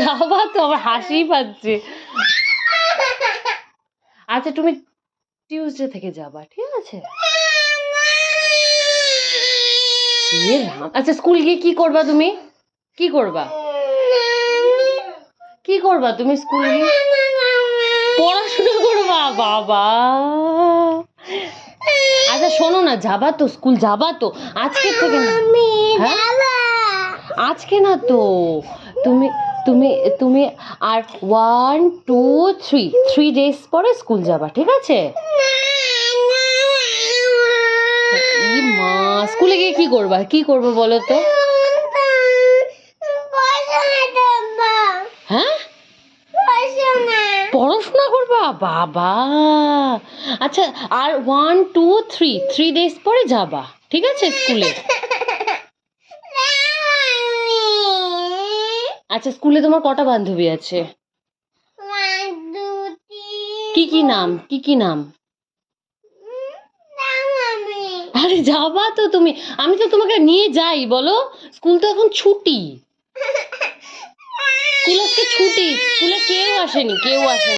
যাবা তো, আমার হাসি পাচ্ছে। আচ্ছা তুমি টিউসডে থেকে যাবা, ঠিক আছে? আচ্ছা স্কুল গিয়ে কি করবা তুমি? কি করবা? কি করবা তুমি স্কুল গিয়ে? পড়াশোনা করবা? বাবা, আচ্ছা শোনো না, যাবা তো স্কুল, যাবা তো আজকে থেকে না? হ্যাঁ আজকে না তো, তুমি তুমি তুমি আর 1 2 3 ডেজ পরে স্কুল যাবা, ঠিক আছে? মা, স্কুলে গিয়ে কি করবা? কি করবো বলো তো? হ্যাঁ পড়াশোনা করবা? বাবা, আচ্ছা আর 1 2 3 ডেজ পরে যাবা, ঠিক আছে স্কুলে? আচ্ছা স্কুলে তোমার কটা বান্ধবী আছে? কি কি নাম? কি কি নাম? আরে যাবা তো তুমি, আমি তো তোমাকে নিয়ে যাই, বলো? স্কুল তো এখন ছুটি, স্কুল আজকে ছুটি, স্কুলে কেউ আসেনি, কেউ আসেনি।